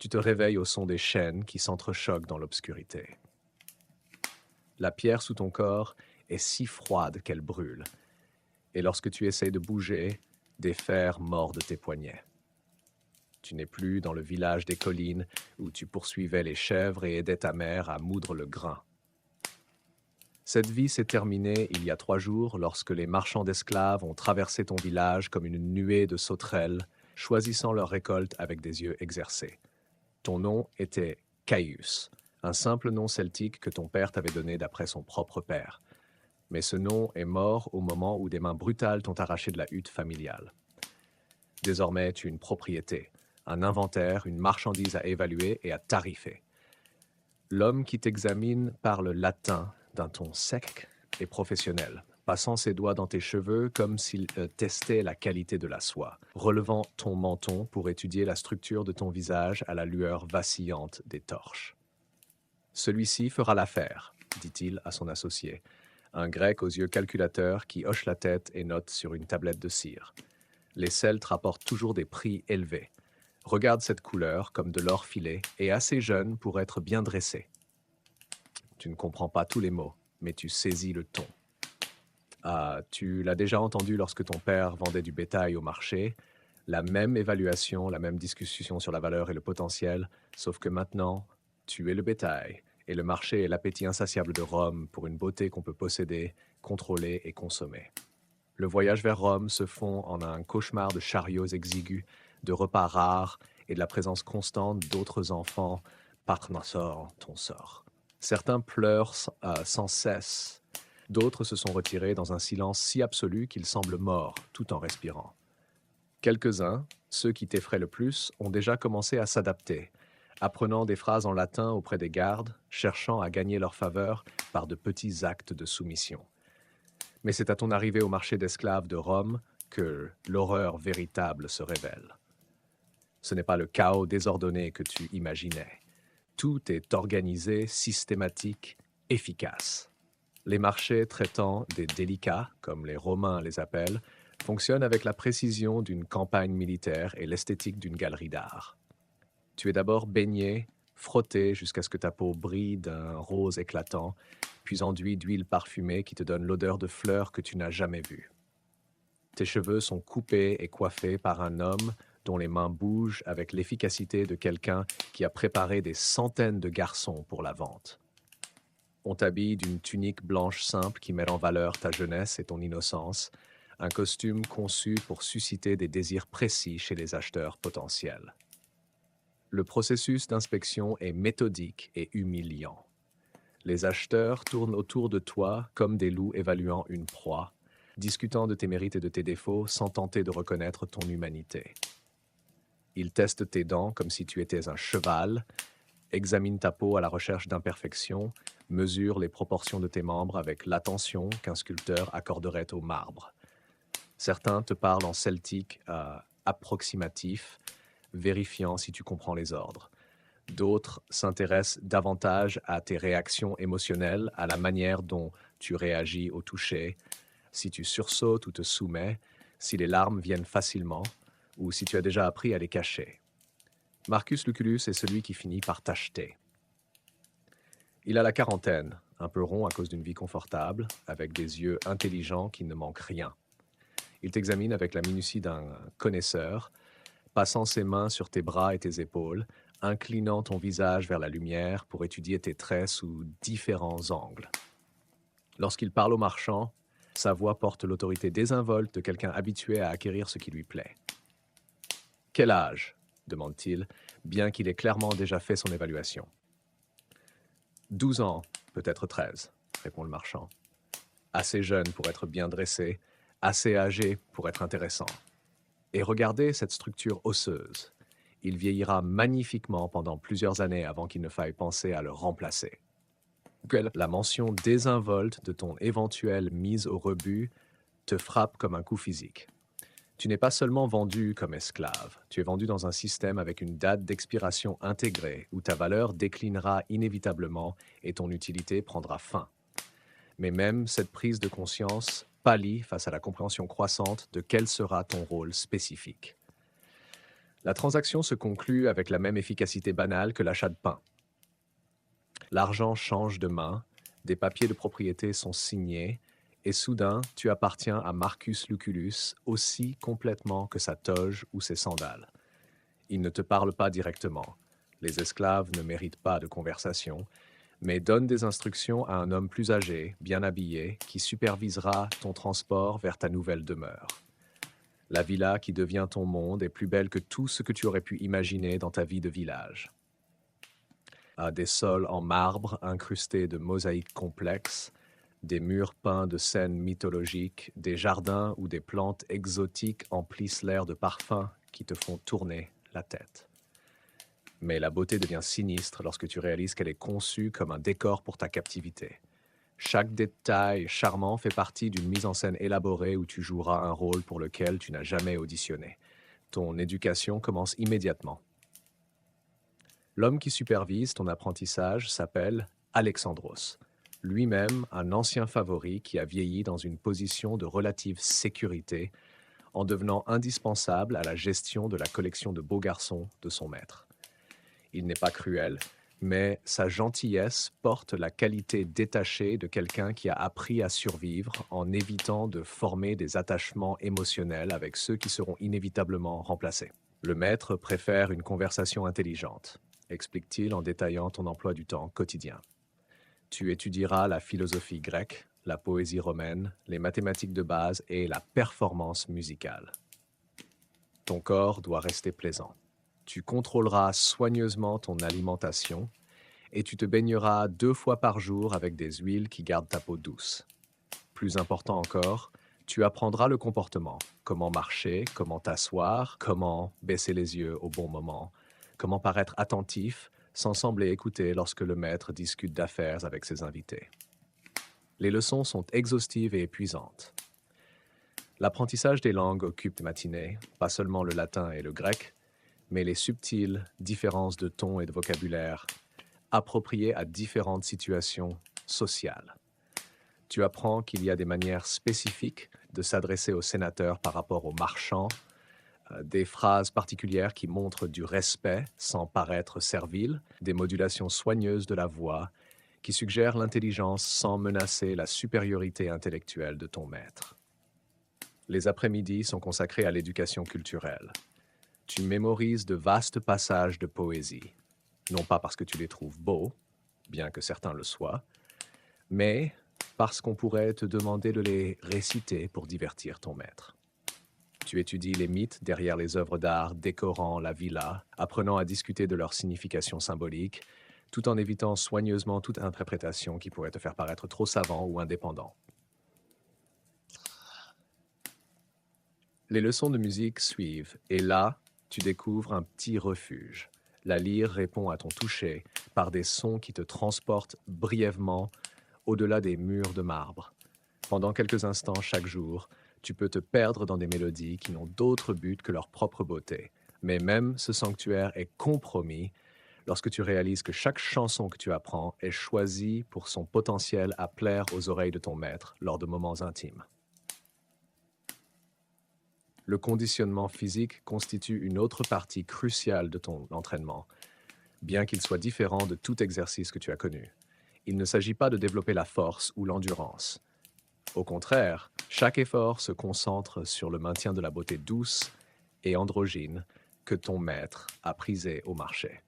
Tu te réveilles au son des chaînes qui s'entrechoquent dans l'obscurité. La pierre sous ton corps est si froide qu'elle brûle, et lorsque tu essayes de bouger, des fers mordent tes poignets. Tu n'es plus dans le village des collines où tu poursuivais les chèvres et aidais ta mère à moudre le grain. Cette vie s'est terminée il y a 3 jours lorsque les marchands d'esclaves ont traversé ton village comme une nuée de sauterelles, choisissant leur récolte avec des yeux exercés. Ton nom était Caius, un simple nom celtique que ton père t'avait donné d'après son propre père. Mais ce nom est mort au moment où des mains brutales t'ont arraché de la hutte familiale. Désormais, tu es une propriété, un inventaire, une marchandise à évaluer et à tarifer. L'homme qui t'examine parle latin d'un ton sec et professionnel, passant ses doigts dans tes cheveux comme s'il testait la qualité de la soie, relevant ton menton pour étudier la structure de ton visage à la lueur vacillante des torches. Celui-ci fera l'affaire, dit-il à son associé, un grec aux yeux calculateurs qui hoche la tête et note sur une tablette de cire. Les celtes rapportent toujours des prix élevés. Regarde cette couleur comme de l'or filé et assez jeune pour être bien dressé. Tu ne comprends pas tous les mots, mais tu saisis le ton. Ah, tu l'as déjà entendu lorsque ton père vendait du bétail au marché, la même évaluation, la même discussion sur la valeur et le potentiel, sauf que maintenant, tu es le bétail, et le marché est l'appétit insatiable de Rome pour une beauté qu'on peut posséder, contrôler et consommer. Le voyage vers Rome se fond en un cauchemar de chariots exigus, de repas rares et de la présence constante d'autres enfants, Parnassor, ton sort. Certains pleurent sans cesse, d'autres se sont retirés dans un silence si absolu qu'ils semblent morts tout en respirant. Quelques-uns, ceux qui t'effraient le plus, ont déjà commencé à s'adapter, apprenant des phrases en latin auprès des gardes, cherchant à gagner leur faveur par de petits actes de soumission. Mais c'est à ton arrivée au marché d'esclaves de Rome que l'horreur véritable se révèle. Ce n'est pas le chaos désordonné que tu imaginais. Tout est organisé, systématique, efficace. Les marchés traitant des délicats, comme les Romains les appellent, fonctionnent avec la précision d'une campagne militaire et l'esthétique d'une galerie d'art. Tu es d'abord baigné, frotté jusqu'à ce que ta peau brille d'un rose éclatant, puis enduit d'huile parfumée qui te donne l'odeur de fleurs que tu n'as jamais vues. Tes cheveux sont coupés et coiffés par un homme dont les mains bougent avec l'efficacité de quelqu'un qui a préparé des centaines de garçons pour la vente. On t'habille d'une tunique blanche simple qui met en valeur ta jeunesse et ton innocence, un costume conçu pour susciter des désirs précis chez les acheteurs potentiels. Le processus d'inspection est méthodique et humiliant. Les acheteurs tournent autour de toi comme des loups évaluant une proie, discutant de tes mérites et de tes défauts sans tenter de reconnaître ton humanité. Ils testent tes dents comme si tu étais un cheval, examinent ta peau à la recherche d'imperfections, mesurent les proportions de tes membres avec l'attention qu'un sculpteur accorderait au marbre. Certains te parlent en celtique approximatif, vérifiant si tu comprends les ordres. D'autres s'intéressent davantage à tes réactions émotionnelles, à la manière dont tu réagis au toucher, si tu sursautes ou te soumets, si les larmes viennent facilement, ou si tu as déjà appris à les cacher. Marcus Lucullus est celui qui finit par t'acheter. Il a la quarantaine, un peu rond à cause d'une vie confortable, avec des yeux intelligents qui ne manquent rien. Il t'examine avec la minutie d'un connaisseur, passant ses mains sur tes bras et tes épaules, inclinant ton visage vers la lumière pour étudier tes traits sous différents angles. Lorsqu'il parle aux marchands, sa voix porte l'autorité désinvolte de quelqu'un habitué à acquérir ce qui lui plaît. « Quel âge ?» demande-t-il, bien qu'il ait clairement déjà fait son évaluation. « 12 ans, peut-être 13, répond le marchand. « Assez jeune pour être bien dressé, assez âgé pour être intéressant. Et regardez cette structure osseuse. Il vieillira magnifiquement pendant plusieurs années avant qu'il ne faille penser à le remplacer. » La mention désinvolte de ton éventuelle mise au rebut te frappe comme un coup physique. Tu n'es pas seulement vendu comme esclave, tu es vendu dans un système avec une date d'expiration intégrée où ta valeur déclinera inévitablement et ton utilité prendra fin. Mais même cette prise de conscience pâlit face à la compréhension croissante de quel sera ton rôle spécifique. La transaction se conclut avec la même efficacité banale que l'achat de pain. L'argent change de main, des papiers de propriété sont signés, et soudain, tu appartiens à Marcus Lucullus aussi complètement que sa toge ou ses sandales. Il ne te parle pas directement. Les esclaves ne méritent pas de conversation, mais donne des instructions à un homme plus âgé, bien habillé, qui supervisera ton transport vers ta nouvelle demeure. La villa qui devient ton monde est plus belle que tout ce que tu aurais pu imaginer dans ta vie de village. À des sols en marbre incrustés de mosaïques complexes, des murs peints de scènes mythologiques, des jardins où des plantes exotiques emplissent l'air de parfums qui te font tourner la tête. Mais la beauté devient sinistre lorsque tu réalises qu'elle est conçue comme un décor pour ta captivité. Chaque détail charmant fait partie d'une mise en scène élaborée où tu joueras un rôle pour lequel tu n'as jamais auditionné. Ton éducation commence immédiatement. L'homme qui supervise ton apprentissage s'appelle Alexandros, lui-même un ancien favori qui a vieilli dans une position de relative sécurité en devenant indispensable à la gestion de la collection de beaux garçons de son maître. Il n'est pas cruel, mais sa gentillesse porte la qualité détachée de quelqu'un qui a appris à survivre en évitant de former des attachements émotionnels avec ceux qui seront inévitablement remplacés. Le maître préfère une conversation intelligente, explique-t-il en détaillant ton emploi du temps quotidien. Tu étudieras la philosophie grecque, la poésie romaine, les mathématiques de base et la performance musicale. Ton corps doit rester plaisant. Tu contrôleras soigneusement ton alimentation et tu te baigneras 2 fois par jour avec des huiles qui gardent ta peau douce. Plus important encore, tu apprendras le comportement, comment marcher, comment t'asseoir, comment baisser les yeux au bon moment, comment paraître attentif sans sembler écouter lorsque le maître discute d'affaires avec ses invités. Les leçons sont exhaustives et épuisantes. L'apprentissage des langues occupe tes matinées, pas seulement le latin et le grec, mais les subtiles différences de ton et de vocabulaire appropriées à différentes situations sociales. Tu apprends qu'il y a des manières spécifiques de s'adresser aux sénateurs par rapport aux marchands, des phrases particulières qui montrent du respect sans paraître servile, des modulations soigneuses de la voix qui suggèrent l'intelligence sans menacer la supériorité intellectuelle de ton maître. Les après-midi sont consacrés à l'éducation culturelle. Tu mémorises de vastes passages de poésie, non pas parce que tu les trouves beaux, bien que certains le soient, mais parce qu'on pourrait te demander de les réciter pour divertir ton maître. Tu étudies les mythes derrière les œuvres d'art décorant la villa, apprenant à discuter de leur signification symbolique, tout en évitant soigneusement toute interprétation qui pourrait te faire paraître trop savant ou indépendant. Les leçons de musique suivent, et là, tu découvres un petit refuge. La lyre répond à ton toucher par des sons qui te transportent brièvement au-delà des murs de marbre. Pendant quelques instants chaque jour, tu peux te perdre dans des mélodies qui n'ont d'autre but que leur propre beauté. Mais même ce sanctuaire est compromis lorsque tu réalises que chaque chanson que tu apprends est choisie pour son potentiel à plaire aux oreilles de ton maître lors de moments intimes. Le conditionnement physique constitue une autre partie cruciale de ton entraînement, bien qu'il soit différent de tout exercice que tu as connu. Il ne s'agit pas de développer la force ou l'endurance. Au contraire, chaque effort se concentre sur le maintien de la beauté douce et androgyne que ton maître a prisée au marché.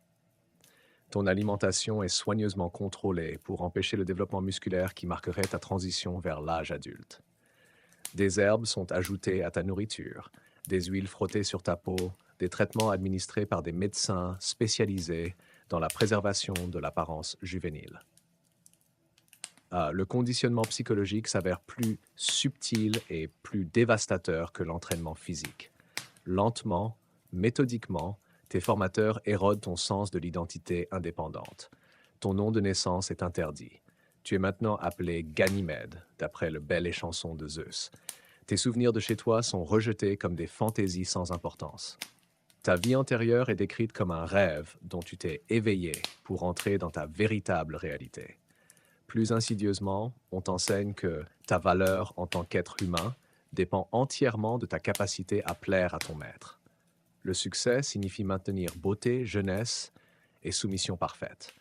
Ton alimentation est soigneusement contrôlée pour empêcher le développement musculaire qui marquerait ta transition vers l'âge adulte. Des herbes sont ajoutées à ta nourriture, des huiles frottées sur ta peau, des traitements administrés par des médecins spécialisés dans la préservation de l'apparence juvénile. Le conditionnement psychologique s'avère plus subtil et plus dévastateur que l'entraînement physique. Lentement, méthodiquement, tes formateurs érodent ton sens de l'identité indépendante. Ton nom de naissance est interdit. Tu es maintenant appelé Ganymède, d'après le bel échanson de Zeus. Tes souvenirs de chez toi sont rejetés comme des fantaisies sans importance. Ta vie antérieure est décrite comme un rêve dont tu t'es éveillé pour entrer dans ta véritable réalité. Plus insidieusement, on t'enseigne que ta valeur en tant qu'être humain dépend entièrement de ta capacité à plaire à ton maître. Le succès signifie maintenir beauté, jeunesse et soumission parfaite.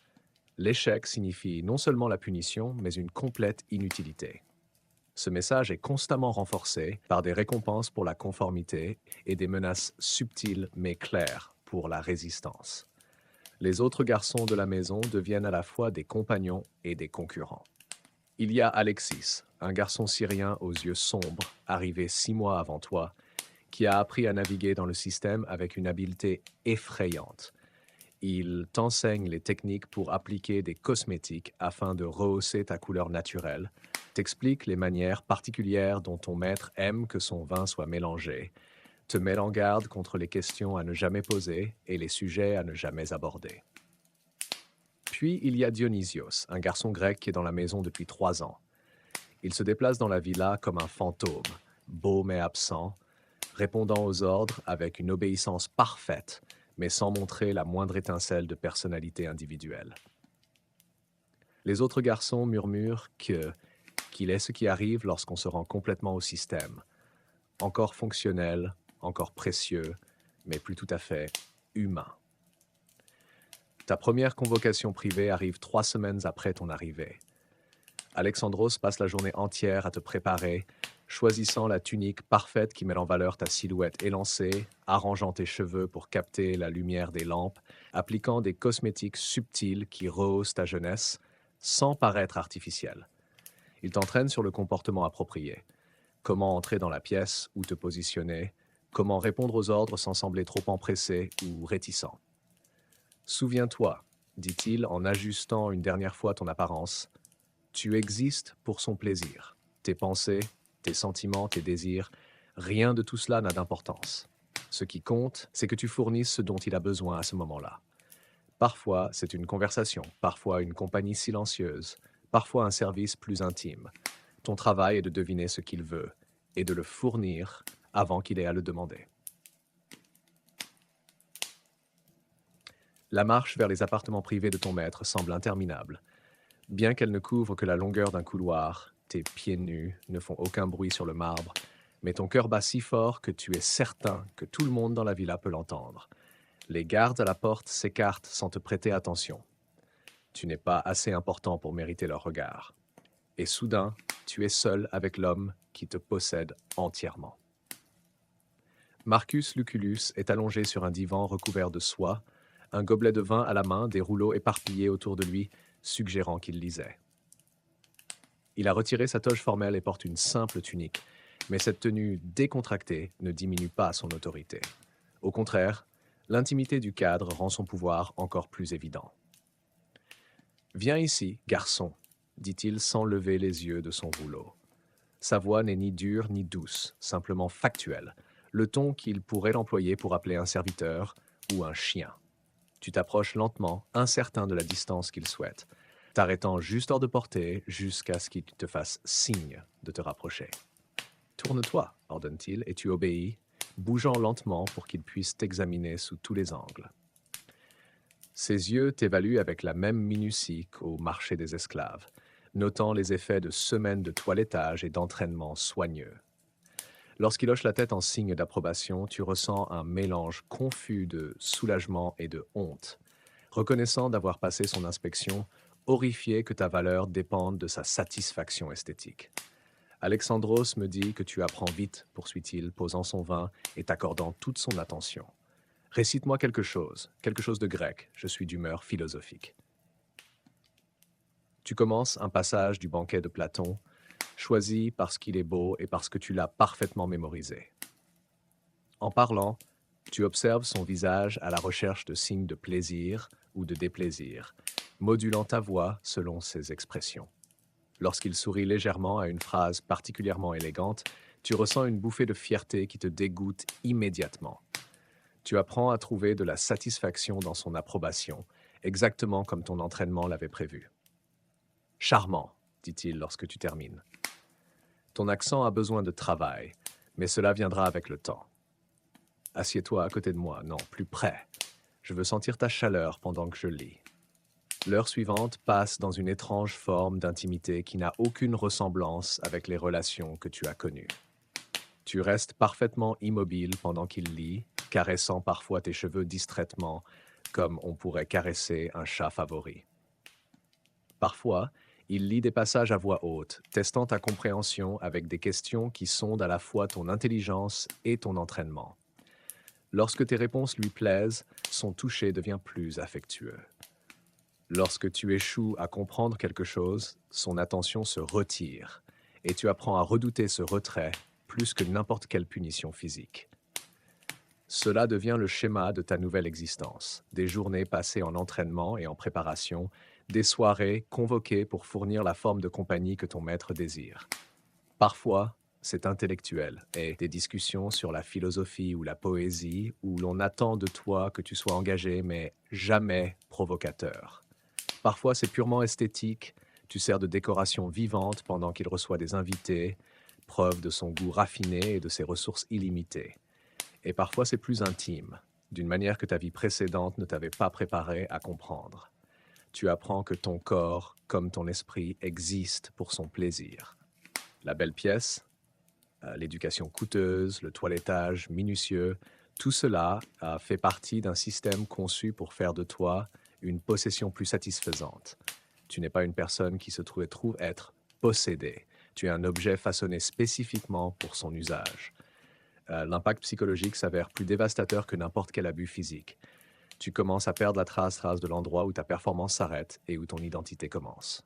L'échec signifie non seulement la punition, mais une complète inutilité. Ce message est constamment renforcé par des récompenses pour la conformité et des menaces subtiles mais claires pour la résistance. Les autres garçons de la maison deviennent à la fois des compagnons et des concurrents. Il y a Alexis, un garçon syrien aux yeux sombres, arrivé 6 mois avant toi, qui a appris à naviguer dans le système avec une habileté effrayante. Il t'enseigne les techniques pour appliquer des cosmétiques afin de rehausser ta couleur naturelle, t'explique les manières particulières dont ton maître aime que son vin soit mélangé, te met en garde contre les questions à ne jamais poser et les sujets à ne jamais aborder. Puis il y a Dionysios, un garçon grec qui est dans la maison depuis 3 ans. Il se déplace dans la villa comme un fantôme, beau mais absent, répondant aux ordres avec une obéissance parfaite, mais sans montrer la moindre étincelle de personnalité individuelle. Les autres garçons murmurent qu'il est ce qui arrive lorsqu'on se rend complètement au système, encore fonctionnel, encore précieux, mais plus tout à fait humain. Ta première convocation privée arrive 3 semaines après ton arrivée. Alexandros passe la journée entière à te préparer, choisissant la tunique parfaite qui met en valeur ta silhouette élancée, arrangeant tes cheveux pour capter la lumière des lampes, appliquant des cosmétiques subtils qui rehaussent ta jeunesse, sans paraître artificiel. Il t'entraîne sur le comportement approprié. Comment entrer dans la pièce, où te positionner, comment répondre aux ordres sans sembler trop empressé ou réticent. Souviens-toi, dit-il en ajustant une dernière fois ton apparence, tu existes pour son plaisir. Tes pensées, tes sentiments, tes désirs, rien de tout cela n'a d'importance. Ce qui compte, c'est que tu fournisses ce dont il a besoin à ce moment-là. Parfois, c'est une conversation, parfois une compagnie silencieuse, parfois un service plus intime. Ton travail est de deviner ce qu'il veut et de le fournir avant qu'il ait à le demander. La marche vers les appartements privés de ton maître semble interminable. Bien qu'elle ne couvre que la longueur d'un couloir, tes pieds nus ne font aucun bruit sur le marbre, mais ton cœur bat si fort que tu es certain que tout le monde dans la villa peut l'entendre. Les gardes à la porte s'écartent sans te prêter attention. Tu n'es pas assez important pour mériter leur regard. Et soudain, tu es seul avec l'homme qui te possède entièrement. Marcus Lucullus est allongé sur un divan recouvert de soie, un gobelet de vin à la main, des rouleaux éparpillés autour de lui, suggérant qu'il lisait. Il a retiré sa toge formelle et porte une simple tunique, mais cette tenue décontractée ne diminue pas son autorité. Au contraire, l'intimité du cadre rend son pouvoir encore plus évident. « Viens ici, garçon », dit-il sans lever les yeux de son rouleau. Sa voix n'est ni dure ni douce, simplement factuelle, le ton qu'il pourrait employer pour appeler un serviteur ou un chien. Tu t'approches lentement, incertain de la distance qu'il souhaite, t'arrêtant juste hors de portée jusqu'à ce qu'il te fasse signe de te rapprocher. « Tourne-toi », ordonne-t-il, et tu obéis, bougeant lentement pour qu'il puisse t'examiner sous tous les angles. Ses yeux t'évaluent avec la même minutie qu'au marché des esclaves, notant les effets de semaines de toilettage et d'entraînement soigneux. Lorsqu'il hoche la tête en signe d'approbation, tu ressens un mélange confus de soulagement et de honte, reconnaissant d'avoir passé son inspection, horrifié que ta valeur dépende de sa satisfaction esthétique. Alexandros me dit que tu apprends vite, poursuit-il, posant son vin et t'accordant toute son attention. Récite-moi quelque chose de grec, je suis d'humeur philosophique. Tu commences un passage du banquet de Platon, choisi parce qu'il est beau et parce que tu l'as parfaitement mémorisé. En parlant, tu observes son visage à la recherche de signes de plaisir ou de déplaisir, modulant ta voix selon ses expressions. Lorsqu'il sourit légèrement à une phrase particulièrement élégante, tu ressens une bouffée de fierté qui te dégoûte immédiatement. Tu apprends à trouver de la satisfaction dans son approbation, exactement comme ton entraînement l'avait prévu. « Charmant », dit-il lorsque tu termines. Ton accent a besoin de travail, mais cela viendra avec le temps. Assieds-toi à côté de moi, non, plus près. Je veux sentir ta chaleur pendant que je lis. L'heure suivante passe dans une étrange forme d'intimité qui n'a aucune ressemblance avec les relations que tu as connues. Tu restes parfaitement immobile pendant qu'il lit, caressant parfois tes cheveux distraitement, comme on pourrait caresser un chat favori. Parfois, il lit des passages à voix haute, testant ta compréhension avec des questions qui sondent à la fois ton intelligence et ton entraînement. Lorsque tes réponses lui plaisent, son toucher devient plus affectueux. Lorsque tu échoues à comprendre quelque chose, son attention se retire, et tu apprends à redouter ce retrait plus que n'importe quelle punition physique. Cela devient le schéma de ta nouvelle existence, des journées passées en entraînement et en préparation, des soirées convoquées pour fournir la forme de compagnie que ton maître désire. Parfois, c'est intellectuel, et des discussions sur la philosophie ou la poésie où l'on attend de toi que tu sois engagé, mais jamais provocateur. Parfois, c'est purement esthétique, tu sers de décoration vivante pendant qu'il reçoit des invités, preuve de son goût raffiné et de ses ressources illimitées. Et parfois, c'est plus intime, d'une manière que ta vie précédente ne t'avait pas préparé à comprendre. Tu apprends que ton corps, comme ton esprit, existe pour son plaisir. La belle pièce, l'éducation coûteuse, le toilettage minutieux, tout cela fait partie d'un système conçu pour faire de toi une possession plus satisfaisante. Tu n'es pas une personne qui se trouve être possédée. Tu es un objet façonné spécifiquement pour son usage. L'impact psychologique s'avère plus dévastateur que n'importe quel abus physique. Tu commences à perdre la trace de l'endroit où ta performance s'arrête et où ton identité commence.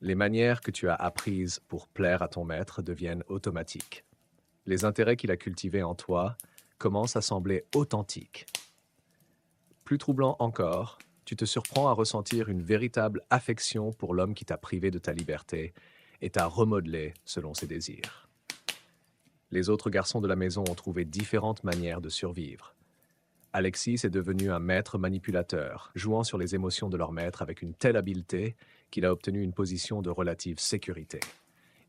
Les manières que tu as apprises pour plaire à ton maître deviennent automatiques. Les intérêts qu'il a cultivés en toi commencent à sembler authentiques. Plus troublant encore, tu te surprends à ressentir une véritable affection pour l'homme qui t'a privé de ta liberté et t'a remodelé selon ses désirs. Les autres garçons de la maison ont trouvé différentes manières de survivre. Alexis est devenu un maître manipulateur, jouant sur les émotions de leur maître avec une telle habileté qu'il a obtenu une position de relative sécurité.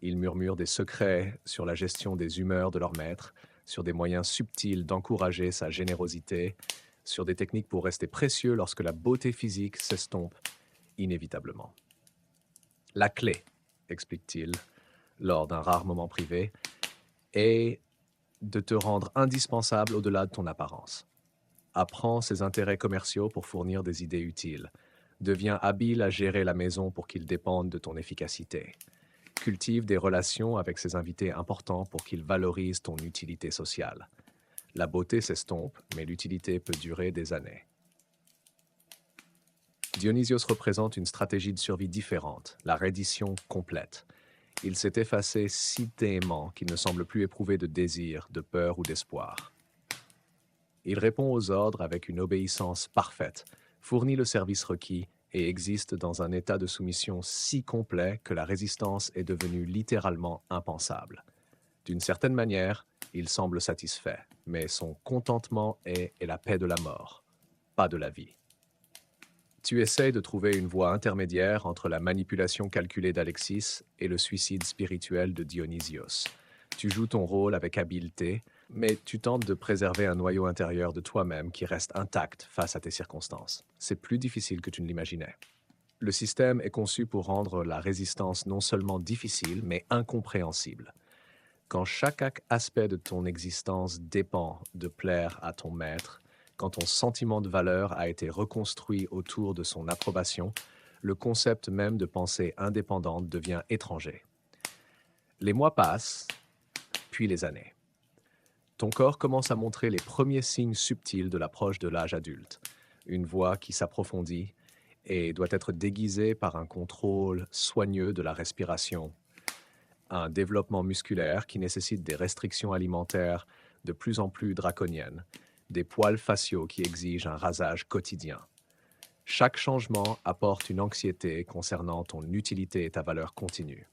Il murmure des secrets sur la gestion des humeurs de leur maître, sur des moyens subtils d'encourager sa générosité, sur des techniques pour rester précieux lorsque la beauté physique s'estompe inévitablement. La clé, explique-t-il, lors d'un rare moment privé, est de te rendre indispensable au-delà de ton apparence. Apprends ses intérêts commerciaux pour fournir des idées utiles. Deviens habile à gérer la maison pour qu'ils dépendent de ton efficacité. Cultive des relations avec ses invités importants pour qu'ils valorisent ton utilité sociale. La beauté s'estompe, mais l'utilité peut durer des années. Dionysios représente une stratégie de survie différente, la reddition complète. Il s'est effacé si témément qu'il ne semble plus éprouver de désir, de peur ou d'espoir. Il répond aux ordres avec une obéissance parfaite, fournit le service requis et existe dans un état de soumission si complet que la résistance est devenue littéralement impensable. D'une certaine manière, il semble satisfait, mais son contentement est la paix de la mort, pas de la vie. Tu essaies de trouver une voie intermédiaire entre la manipulation calculée d'Alexis et le suicide spirituel de Dionysios. Tu joues ton rôle avec habileté, mais tu tentes de préserver un noyau intérieur de toi-même qui reste intact face à tes circonstances. C'est plus difficile que tu ne l'imaginais. Le système est conçu pour rendre la résistance non seulement difficile, mais incompréhensible. Quand chaque aspect de ton existence dépend de plaire à ton maître, quand ton sentiment de valeur a été reconstruit autour de son approbation, le concept même de pensée indépendante devient étranger. Les mois passent, puis les années. Ton corps commence à montrer les premiers signes subtils de l'approche de l'âge adulte. Une voix qui s'approfondit et doit être déguisée par un contrôle soigneux de la respiration. Un développement musculaire qui nécessite des restrictions alimentaires de plus en plus draconiennes, des poils faciaux qui exigent un rasage quotidien. Chaque changement apporte une anxiété concernant ton utilité et ta valeur continue.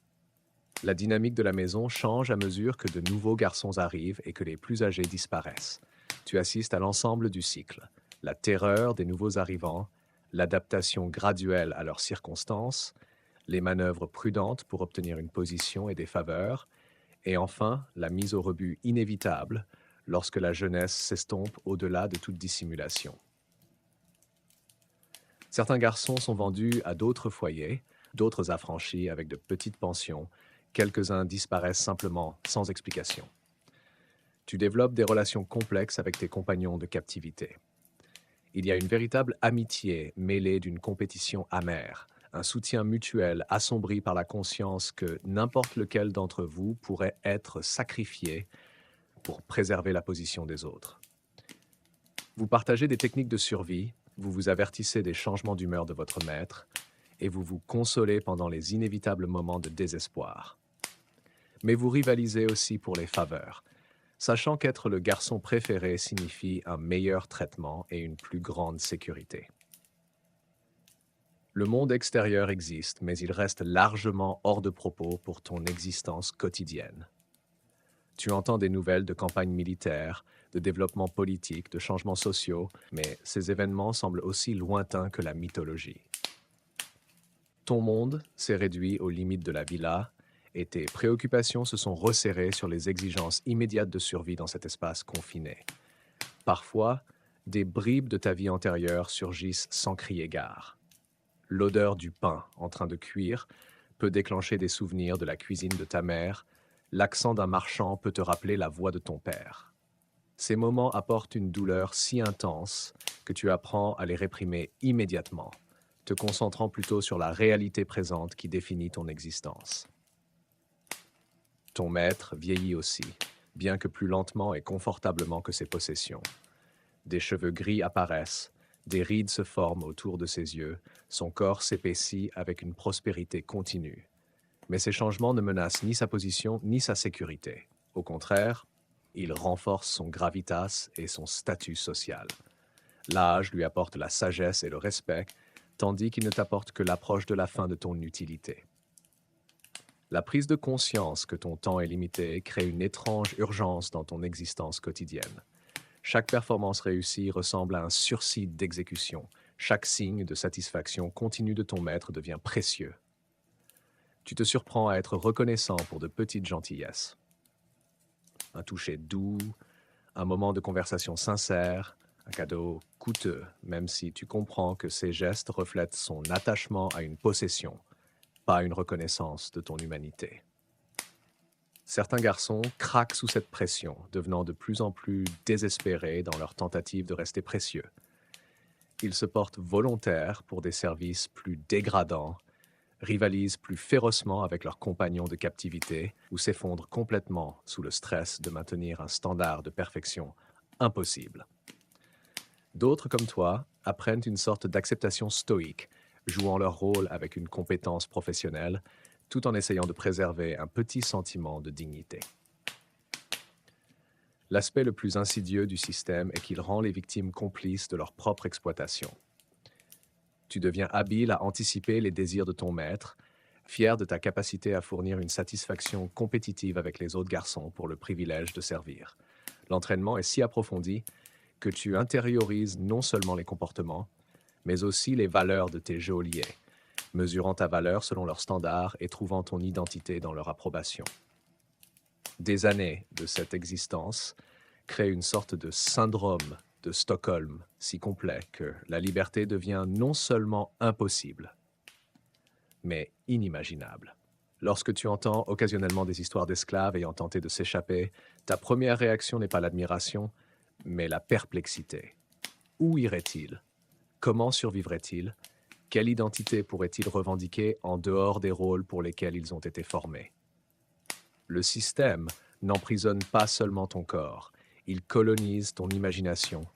La dynamique de la maison change à mesure que de nouveaux garçons arrivent et que les plus âgés disparaissent. Tu assistes à l'ensemble du cycle, la terreur des nouveaux arrivants, l'adaptation graduelle à leurs circonstances, les manœuvres prudentes pour obtenir une position et des faveurs, et enfin la mise au rebut inévitable lorsque la jeunesse s'estompe au-delà de toute dissimulation. Certains garçons sont vendus à d'autres foyers, d'autres affranchis avec de petites pensions, quelques-uns disparaissent simplement sans explication. Tu développes des relations complexes avec tes compagnons de captivité. Il y a une véritable amitié mêlée d'une compétition amère, un soutien mutuel assombri par la conscience que n'importe lequel d'entre vous pourrait être sacrifié pour préserver la position des autres. Vous partagez des techniques de survie, vous vous avertissez des changements d'humeur de votre maître, et vous vous consolez pendant les inévitables moments de désespoir. Mais vous rivalisez aussi pour les faveurs, sachant qu'être le garçon préféré signifie un meilleur traitement et une plus grande sécurité. Le monde extérieur existe, mais il reste largement hors de propos pour ton existence quotidienne. Tu entends des nouvelles de campagnes militaires, de développement politique, de changements sociaux, mais ces événements semblent aussi lointains que la mythologie. Ton monde s'est réduit aux limites de la villa, et tes préoccupations se sont resserrées sur les exigences immédiates de survie dans cet espace confiné. Parfois, des bribes de ta vie antérieure surgissent sans crier gare. L'odeur du pain en train de cuire peut déclencher des souvenirs de la cuisine de ta mère, l'accent d'un marchand peut te rappeler la voix de ton père. Ces moments apportent une douleur si intense que tu apprends à les réprimer immédiatement, te concentrant plutôt sur la réalité présente qui définit ton existence. Ton maître vieillit aussi, bien que plus lentement et confortablement que ses possessions. Des cheveux gris apparaissent, des rides se forment autour de ses yeux, son corps s'épaissit avec une prospérité continue. Mais ces changements ne menacent ni sa position ni sa sécurité. Au contraire, ils renforcent son gravitas et son statut social. L'âge lui apporte la sagesse et le respect, tandis qu'il ne t'apporte que l'approche de la fin de ton utilité. La prise de conscience que ton temps est limité crée une étrange urgence dans ton existence quotidienne. Chaque performance réussie ressemble à un sursis d'exécution. Chaque signe de satisfaction continue de ton maître devient précieux. Tu te surprends à être reconnaissant pour de petites gentillesses. Un toucher doux, un moment de conversation sincère, un cadeau coûteux, même si tu comprends que ces gestes reflètent son attachement à une possession, pas une reconnaissance de ton humanité. Certains garçons craquent sous cette pression, devenant de plus en plus désespérés dans leur tentative de rester précieux. Ils se portent volontaires pour des services plus dégradants, rivalisent plus férocement avec leurs compagnons de captivité ou s'effondrent complètement sous le stress de maintenir un standard de perfection impossible. D'autres, comme toi, apprennent une sorte d'acceptation stoïque, jouant leur rôle avec une compétence professionnelle, tout en essayant de préserver un petit sentiment de dignité. L'aspect le plus insidieux du système est qu'il rend les victimes complices de leur propre exploitation. Tu deviens habile à anticiper les désirs de ton maître, fier de ta capacité à fournir une satisfaction compétitive avec les autres garçons pour le privilège de servir. L'entraînement est si approfondi que tu intériorises non seulement les comportements, mais aussi les valeurs de tes geôliers, mesurant ta valeur selon leurs standards et trouvant ton identité dans leur approbation. Des années de cette existence créent une sorte de syndrome de Stockholm si complet que la liberté devient non seulement impossible, mais inimaginable. Lorsque tu entends occasionnellement des histoires d'esclaves ayant tenté de s'échapper, ta première réaction n'est pas l'admiration, mais la perplexité. Où irait-il? Comment survivrait-il? Quelle identité pourrait-il revendiquer en dehors des rôles pour lesquels ils ont été formés? Le système n'emprisonne pas seulement ton corps, il colonise ton imagination,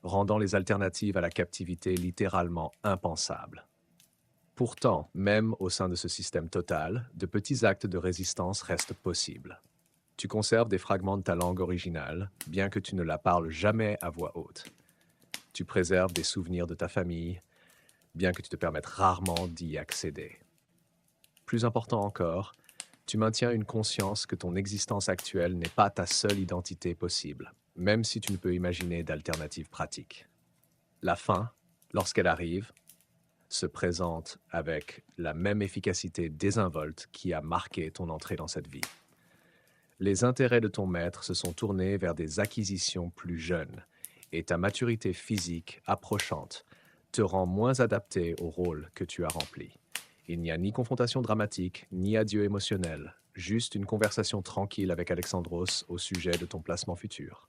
rendant les alternatives à la captivité littéralement impensables. Pourtant, même au sein de ce système total, de petits actes de résistance restent possibles. Tu conserves des fragments de ta langue originale, bien que tu ne la parles jamais à voix haute. Tu préserves des souvenirs de ta famille, bien que tu te permettes rarement d'y accéder. Plus important encore, tu maintiens une conscience que ton existence actuelle n'est pas ta seule identité possible, même si tu ne peux imaginer d'alternatives pratiques. La fin, lorsqu'elle arrive, se présente avec la même efficacité désinvolte qui a marqué ton entrée dans cette vie. Les intérêts de ton maître se sont tournés vers des acquisitions plus jeunes, et ta maturité physique approchante te rend moins adapté au rôle que tu as rempli. Il n'y a ni confrontation dramatique, ni adieu émotionnel, juste une conversation tranquille avec Alexandros au sujet de ton placement futur.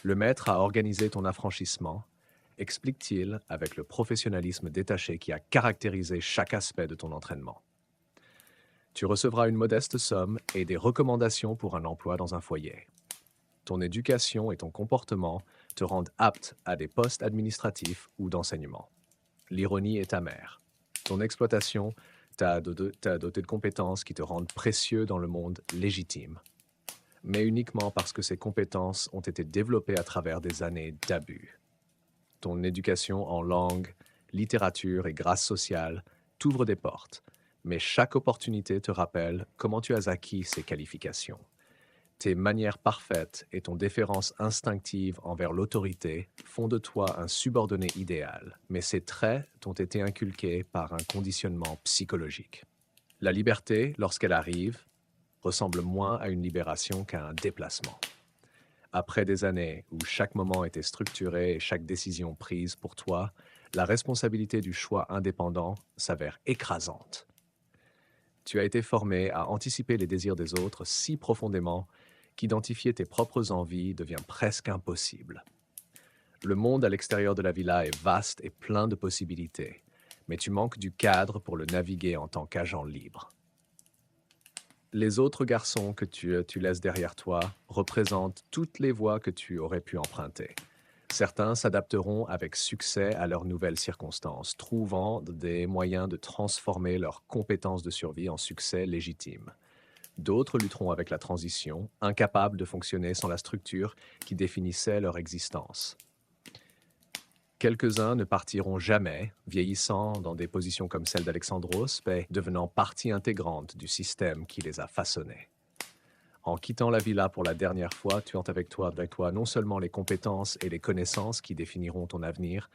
Le maître a organisé ton affranchissement, explique-t-il avec le professionnalisme détaché qui a caractérisé chaque aspect de ton entraînement. Tu recevras une modeste somme et des recommandations pour un emploi dans un foyer. Ton éducation et ton comportement te rendent apte à des postes administratifs ou d'enseignement. L'ironie est amère. Ton exploitation t'a doté de compétences qui te rendent précieux dans le monde légitime, mais uniquement parce que ces compétences ont été développées à travers des années d'abus. Ton éducation en langue, littérature et grâce sociale t'ouvre des portes, mais chaque opportunité te rappelle comment tu as acquis ces qualifications. Tes manières parfaites et ton déférence instinctive envers l'autorité font de toi un subordonné idéal, mais ces traits t'ont été inculqués par un conditionnement psychologique. La liberté, lorsqu'elle arrive, ressemble moins à une libération qu'à un déplacement. Après des années où chaque moment était structuré et chaque décision prise pour toi, la responsabilité du choix indépendant s'avère écrasante. Tu as été formé à anticiper les désirs des autres si profondément qu'identifier tes propres envies devient presque impossible. Le monde à l'extérieur de la villa est vaste et plein de possibilités, mais tu manques du cadre pour le naviguer en tant qu'agent libre. Les autres garçons que tu laisses derrière toi représentent toutes les voies que tu aurais pu emprunter. Certains s'adapteront avec succès à leurs nouvelles circonstances, trouvant des moyens de transformer leurs compétences de survie en succès légitimes. D'autres lutteront avec la transition, incapables de fonctionner sans la structure qui définissait leur existence. Quelques-uns ne partiront jamais, vieillissant dans des positions comme celle d'Alexandros, mais devenant partie intégrante du système qui les a façonnés. En quittant la villa pour la dernière fois, tu as avec toi non seulement les compétences et les connaissances qui définiront ton avenir,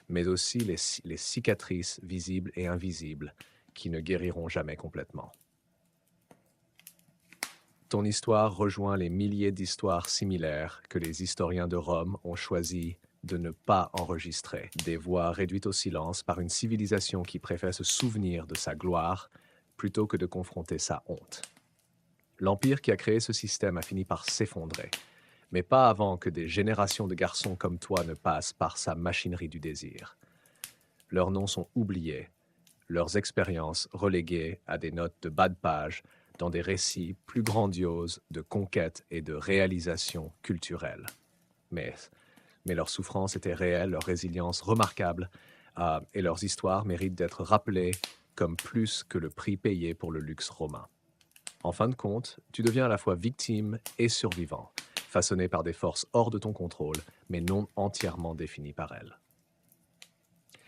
mais aussi les cicatrices visibles et invisibles qui ne guériront jamais complètement. Ton histoire rejoint les milliers d'histoires similaires que les historiens de Rome ont choisi de ne pas enregistrer, des voix réduites au silence par une civilisation qui préfère se souvenir de sa gloire plutôt que de confronter sa honte. L'empire qui a créé ce système a fini par s'effondrer, mais pas avant que des générations de garçons comme toi ne passent par sa machinerie du désir. Leurs noms sont oubliés, leurs expériences reléguées à des notes de bas de page dans des récits plus grandioses de conquête et de réalisation culturelle. Mais leur souffrance était réelle, leur résilience remarquable, et leurs histoires méritent d'être rappelées comme plus que le prix payé pour le luxe romain. En fin de compte, tu deviens à la fois victime et survivant, façonné par des forces hors de ton contrôle, mais non entièrement définies par elles.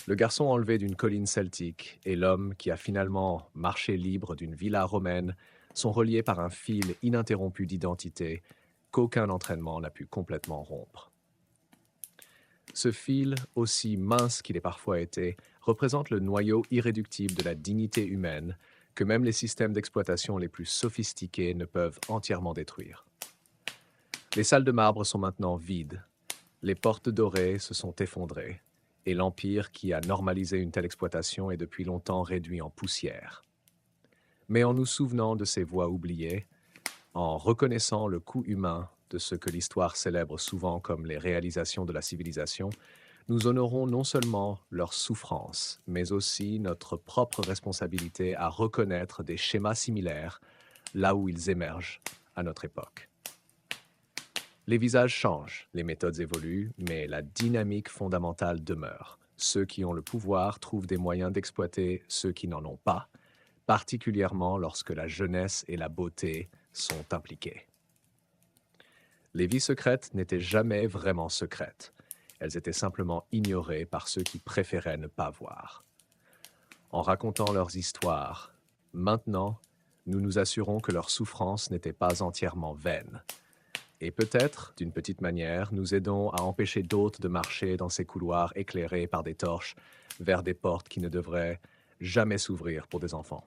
Le garçon enlevé d'une colline celtique et l'homme qui a finalement marché libre d'une villa romaine sont reliés par un fil ininterrompu d'identité qu'aucun entraînement n'a pu complètement rompre. Ce fil, aussi mince qu'il ait parfois été, représente le noyau irréductible de la dignité humaine que même les systèmes d'exploitation les plus sophistiqués ne peuvent entièrement détruire. Les salles de marbre sont maintenant vides, les portes dorées se sont effondrées, et l'empire qui a normalisé une telle exploitation est depuis longtemps réduit en poussière. Mais en nous souvenant de ces voix oubliées, en reconnaissant le coût humain de ce que l'histoire célèbre souvent comme les réalisations de la civilisation, nous honorons non seulement leur souffrance, mais aussi notre propre responsabilité à reconnaître des schémas similaires là où ils émergent à notre époque. Les visages changent, les méthodes évoluent, mais la dynamique fondamentale demeure. Ceux qui ont le pouvoir trouvent des moyens d'exploiter ceux qui n'en ont pas, particulièrement lorsque la jeunesse et la beauté sont impliquées. Les vies secrètes n'étaient jamais vraiment secrètes. Elles étaient simplement ignorées par ceux qui préféraient ne pas voir. En racontant leurs histoires, maintenant, nous nous assurons que leur souffrance n'était pas entièrement vaine. Et peut-être, d'une petite manière, nous aidons à empêcher d'autres de marcher dans ces couloirs éclairés par des torches vers des portes qui ne devraient jamais s'ouvrir pour des enfants.